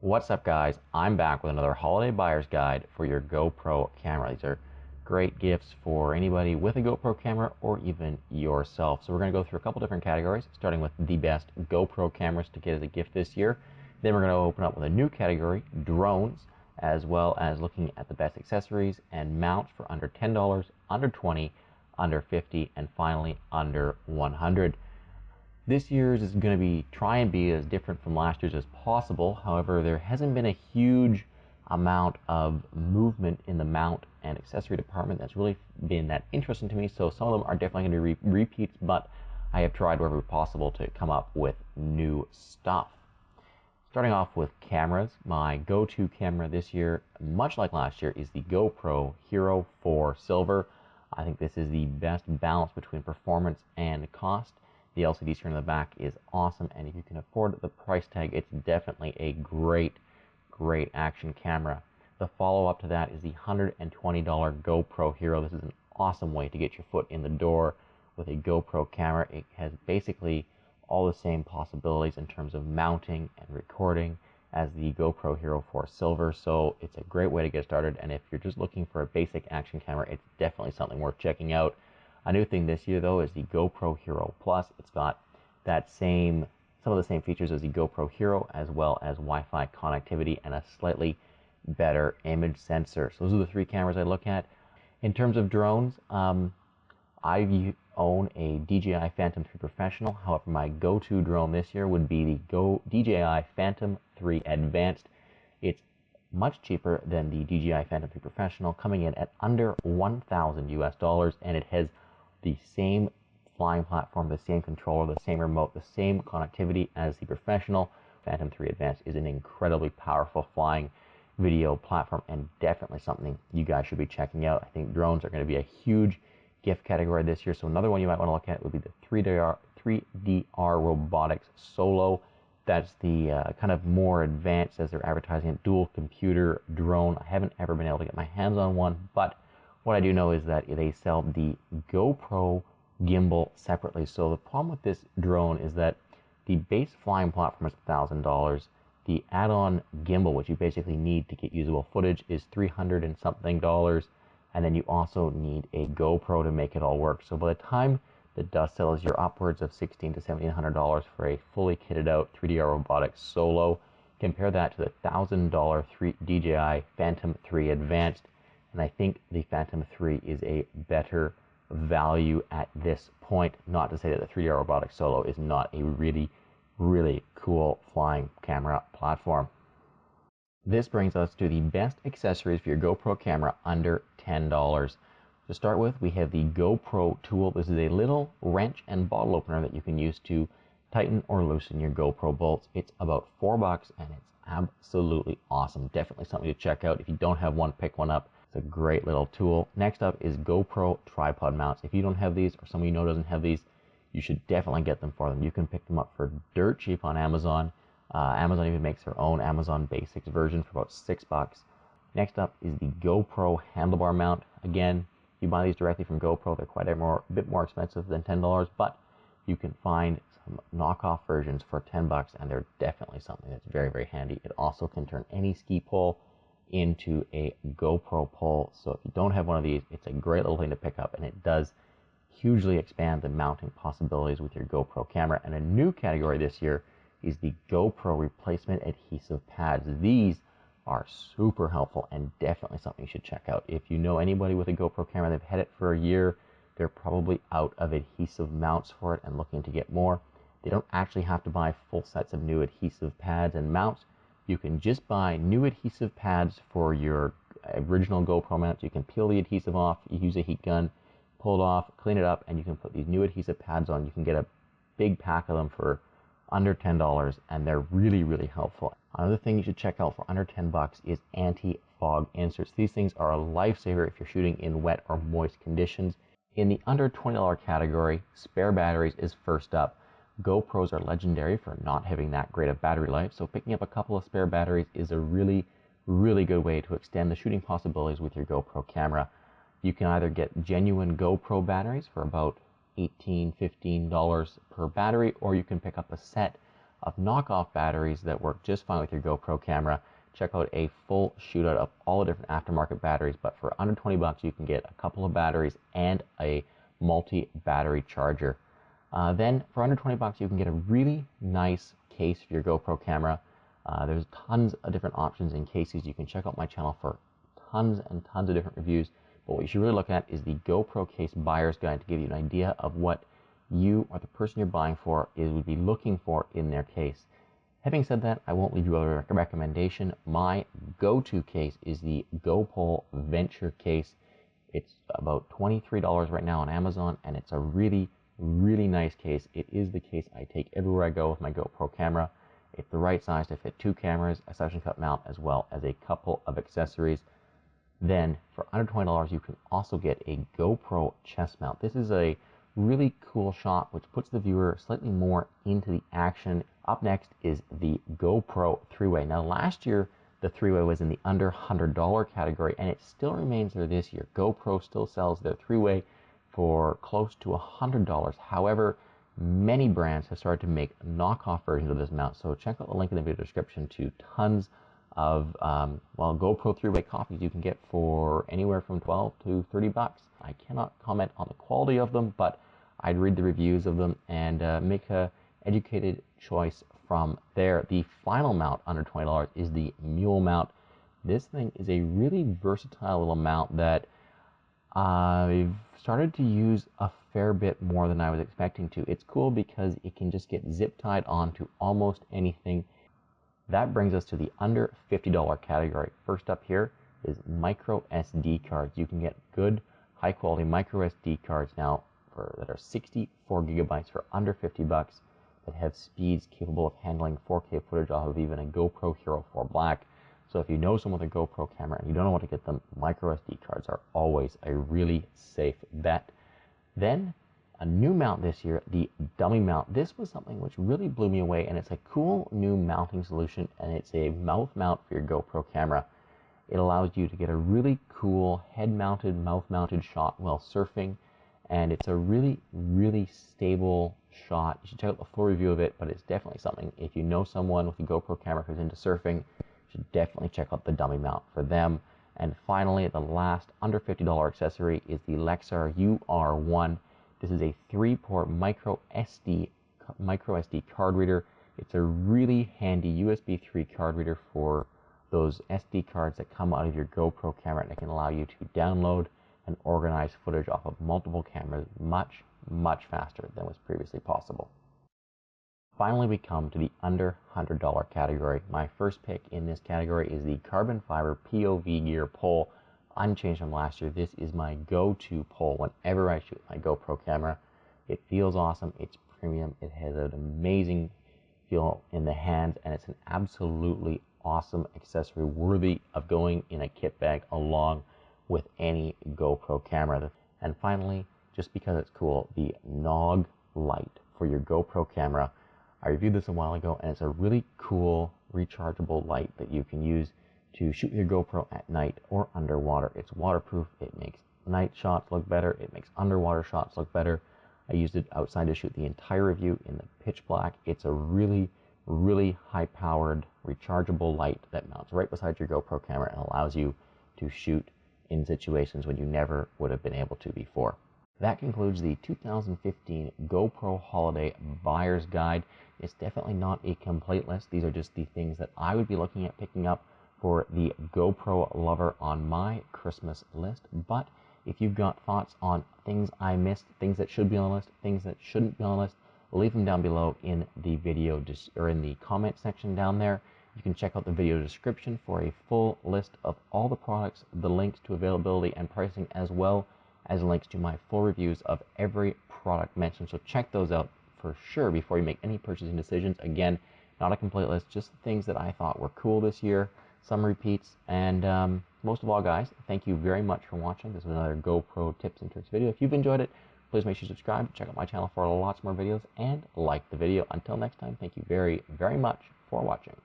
What's up, guys? I'm back with another holiday buyer's guide for your GoPro camera. These are great gifts for anybody with a GoPro camera or even yourself. So we're going to go through a couple different categories, starting with the best GoPro cameras to get as a gift this year. Then we're going to open up with a new category, drones, as well as looking at the best accessories and mounts for under $10, under $20, under $50, and finally under $100. This year's is going to try and be as different from last year's as possible. However, there hasn't been a huge amount of movement in the mount and accessory department that's really been that interesting to me. So some of them are definitely going to be repeats, but I have tried wherever possible to come up with new stuff. Starting off with cameras, my go-to camera this year, much like last year, is the GoPro Hero 4 Silver. I think this is the best balance between performance and cost. The LCD screen in the back is awesome, and if you can afford the price tag, it's definitely a great action camera. The follow-up to that is the $120 GoPro Hero. This is an awesome way to get your foot in the door with a GoPro camera. It has basically all the same possibilities in terms of mounting and recording as the GoPro Hero 4 Silver, so it's a great way to get started. And if you're just looking for a basic action camera, it's definitely something worth checking out. A new thing this year, though, is the GoPro Hero Plus. It's got some of the same features as the GoPro Hero, as well as Wi-Fi connectivity and a slightly better image sensor. So those are the three cameras I look at. In terms of drones, I own a DJI Phantom 3 Professional. However, my go-to drone this year would be the DJI Phantom 3 Advanced. It's much cheaper than the DJI Phantom 3 Professional, coming in at under $1,000 US, and it has the same flying platform, the same controller, the same remote, the same connectivity as the Professional. Phantom 3 Advanced is an incredibly powerful flying video platform and definitely something you guys should be checking out. I think drones are going to be a huge gift category this year. So another one you might want to look at would be the 3DR Robotics Solo. That's the kind of more advanced, as they're advertising it, dual computer drone. I haven't ever been able to get my hands on one, but what I do know is that they sell the GoPro gimbal separately. So the problem with this drone is that the base flying platform is $1,000. The add-on gimbal, which you basically need to get usable footage, is $300 and something. And then you also need a GoPro to make it all work. So by the time the dust settles, you're upwards of $1,600 to $1,700 for a fully kitted out 3DR Robotics Solo. Compare that to the $1,000 DJI Phantom 3 Advanced, and I think the Phantom 3 is a better value at this point. Not to say that the 3DR Robotics Solo is not a really cool flying camera platform. This brings us to the best accessories for your GoPro camera under $10. To start with, we have the GoPro tool. This is a little wrench and bottle opener that you can use to tighten or loosen your GoPro bolts. It's about $4 and it's absolutely awesome. Definitely something to check out. If you don't have one, pick one up. It's a great little tool. Next up is GoPro tripod mounts. If you don't have these, or someone you know doesn't have these, you should definitely get them for them. You can pick them up for dirt cheap on Amazon. Amazon even makes their own Amazon Basics version for about $6. Next up is the GoPro handlebar mount. Again, you buy these directly from GoPro, they're quite a bit more expensive than $10, but you can find some knockoff versions for $10, and they're definitely something that's very handy. It also can turn any ski pole into a GoPro pole. So if you don't have one of these, it's a great little thing to pick up, and it does hugely expand the mounting possibilities with your GoPro camera. And a new category this year is the GoPro replacement adhesive pads. These are super helpful and definitely something you should check out. If you know anybody with a GoPro camera, they've had it for a year, they're probably out of adhesive mounts for it and looking to get more. They don't actually have to buy full sets of new adhesive pads and mounts. You can just buy new adhesive pads for your original GoPro mounts. You can peel the adhesive off, you use a heat gun, pull it off, clean it up, and you can put these new adhesive pads on. You can get a big pack of them for under $10, and they're really helpful. Another thing you should check out for under $10 is anti-fog inserts. These things are a lifesaver if you're shooting in wet or moist conditions. In the under $20 category, spare batteries is first up. GoPros are legendary for not having that great of battery life, so picking up a couple of spare batteries is a really good way to extend the shooting possibilities with your GoPro camera. You can either get genuine GoPro batteries for about $18, $15 per battery, or you can pick up a set of knockoff batteries that work just fine with your GoPro camera. Check out a full shootout of all the different aftermarket batteries, but for under 20 bucks, you can get a couple of batteries and a multi-battery charger. Then for under 20 bucks, you can get a really nice case for your GoPro camera. There's tons of different options in cases. You can check out my channel for tons and tons of different reviews. But what you should really look at is the GoPro case buyer's guide to give you an idea of what you or the person you're buying for would be looking for in their case. Having said that, I won't leave you with a recommendation. My go-to case is the GoPro Venture case. It's about $23 right now on Amazon, and it's a really, really nice case. It is the case I take everywhere I go with my GoPro camera. It's the right size to fit 2 cameras, a suction cup mount, as well as a couple of accessories. Then for under $20, you can also get a GoPro chest mount. This is a really cool shot which puts the viewer slightly more into the action. Up next is the GoPro 3-way. Now last year the 3-way was in the under $100 category, and it still remains there this year. GoPro still sells their 3-way for close to $100. However, many brands have started to make knockoff versions of this mount, so check out the link in the video description to tons of GoPro 3-way copies you can get for anywhere from 12 to 30 bucks. I cannot comment on the quality of them, but I'd read the reviews of them and make a educated choice from there. The final mount under $20 is the mule mount. This thing is a really versatile little mount that I've started to use a fair bit more than I was expecting to. It's cool because it can just get zip tied onto almost anything. That brings us to the under $50 category. First up here is micro SD cards. You can get good, high quality micro SD cards now that are 64 gigabytes for under 50 bucks that have speeds capable of handling 4K footage off of even a GoPro Hero 4 Black. So if you know someone with a GoPro camera and you don't know what to get them, micro SD cards are always a really safe bet. Then a new mount this year, the dummy mount. This was something which really blew me away, and it's a cool new mounting solution, and it's a mouth mount for your GoPro camera. It allows you to get a really cool head-mounted, mouth-mounted shot while surfing, and it's a really, really stable shot. You should check out the full review of it, but it's definitely something, if you know someone with a GoPro camera who's into surfing, you should definitely check out the dummy mount for them. And finally, the last under $50 accessory is the Lexar UR1. This is a 3-port micro SD card reader. It's a really handy USB 3 card reader for those SD cards that come out of your GoPro camera, and it can allow you to download and organize footage off of multiple cameras much, much faster than was previously possible. Finally, we come to the under $100 category. My first pick in this category is the carbon fiber POV gear pole. Unchanged from last year, this is my go-to pole whenever I shoot my GoPro camera. It feels awesome, it's premium, it has an amazing feel in the hands, and it's an absolutely awesome accessory worthy of going in a kit bag along with any GoPro camera. And finally, just because it's cool, the Nog light for your GoPro camera. I reviewed this a while ago, and it's a really cool rechargeable light that you can use to shoot your GoPro at night or underwater. It's waterproof, it makes night shots look better, it makes underwater shots look better. I used it outside to shoot the entire review in the pitch black. It's a really, really high-powered rechargeable light that mounts right beside your GoPro camera and allows you to shoot in situations when you never would have been able to before. That concludes the 2015 GoPro Holiday Buyer's Guide. It's definitely not a complete list. These are just the things that I would be looking at picking up for the GoPro lover on my Christmas list. But if you've got thoughts on things I missed, things that should be on the list, things that shouldn't be on the list, leave them down below in the video or in the comment section down there. You can check out the video description for a full list of all the products, the links to availability and pricing, as well as links to my full reviews of every product mentioned. So check those out for sure before you make any purchasing decisions. Again, not a complete list, just things that I thought were cool this year, some repeats, and most of all, guys, thank you very much for watching. This was another GoPro tips and tricks video. If you've enjoyed it, please make sure you subscribe, check out my channel for lots more videos, and like the video. Until next time, thank you very, very much for watching.